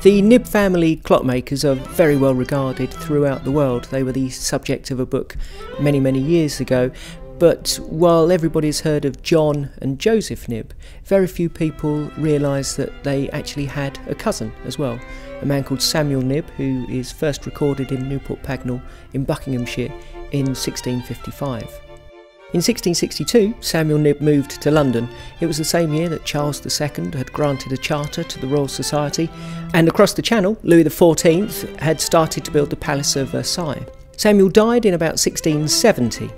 The Knibb family clockmakers are very well regarded throughout the world. They were the subject of a book many years ago. But while everybody's heard of John and Joseph Knibb, very few people realise that they actually had a cousin as well, a man called Samuel Knibb, who is first recorded in Newport Pagnell in Buckinghamshire in 1655. In 1662, Samuel Knibb moved to London. It was the same year that Charles II had granted a charter to the Royal Society, and across the Channel, Louis XIV had started to build the Palace of Versailles. Samuel died in about 1670.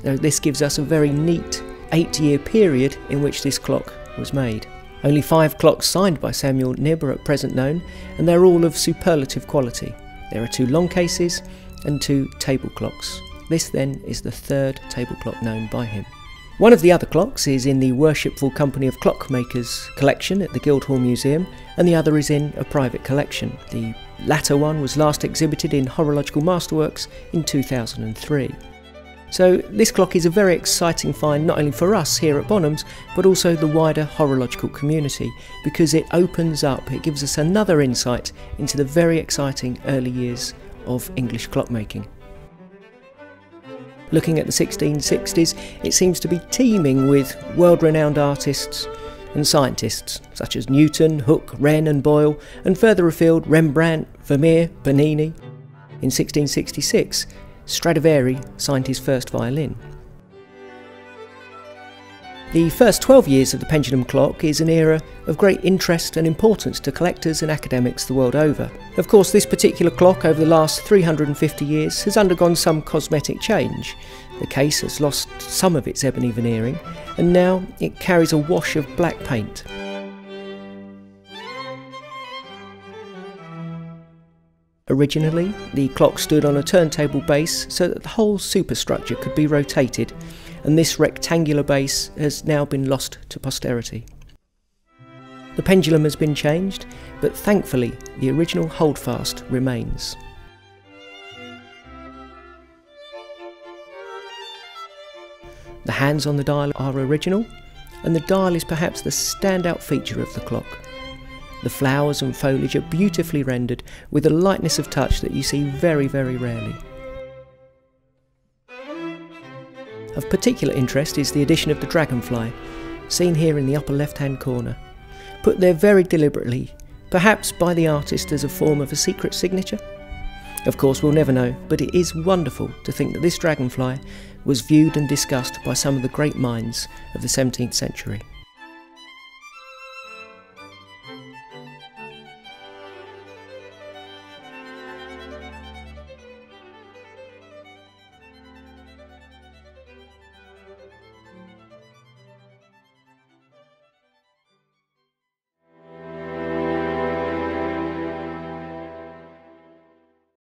This gives us a very neat 8-year period in which this clock was made. Only 5 clocks signed by Samuel Knibb are at present known, and they're all of superlative quality. There are 2 long cases and 2 table clocks. This then is the 3rd table clock known by him. One of the other clocks is in the Worshipful Company of Clockmakers collection at the Guildhall Museum, and the other is in a private collection. The latter one was last exhibited in Horological Masterworks in 2003. So this clock is a very exciting find not only for us here at Bonhams, but also the wider horological community, because it opens up, it gives us another insight into the very exciting early years of English clockmaking. Looking at the 1660s, it seems to be teeming with world-renowned artists and scientists such as Newton, Hooke, Wren and Boyle, and further afield Rembrandt, Vermeer, Bernini. In 1666, Stradivari signed his first violin. The first 12 years of the pendulum clock is an era of great interest and importance to collectors and academics the world over. Of course, this particular clock over the last 350 years has undergone some cosmetic change. The case has lost some of its ebony veneering, and now it carries a wash of black paint. Originally, the clock stood on a turntable base so that the whole superstructure could be rotated, and this rectangular base has now been lost to posterity. The pendulum has been changed, but thankfully the original holdfast remains. The hands on the dial are original, and the dial is perhaps the standout feature of the clock. The flowers and foliage are beautifully rendered with a lightness of touch that you see very rarely. Of particular interest is the addition of the dragonfly, seen here in the upper left-hand corner, put there very deliberately, perhaps by the artist as a form of a secret signature. Of course, we'll never know, but it is wonderful to think that this dragonfly was viewed and discussed by some of the great minds of the 17th century.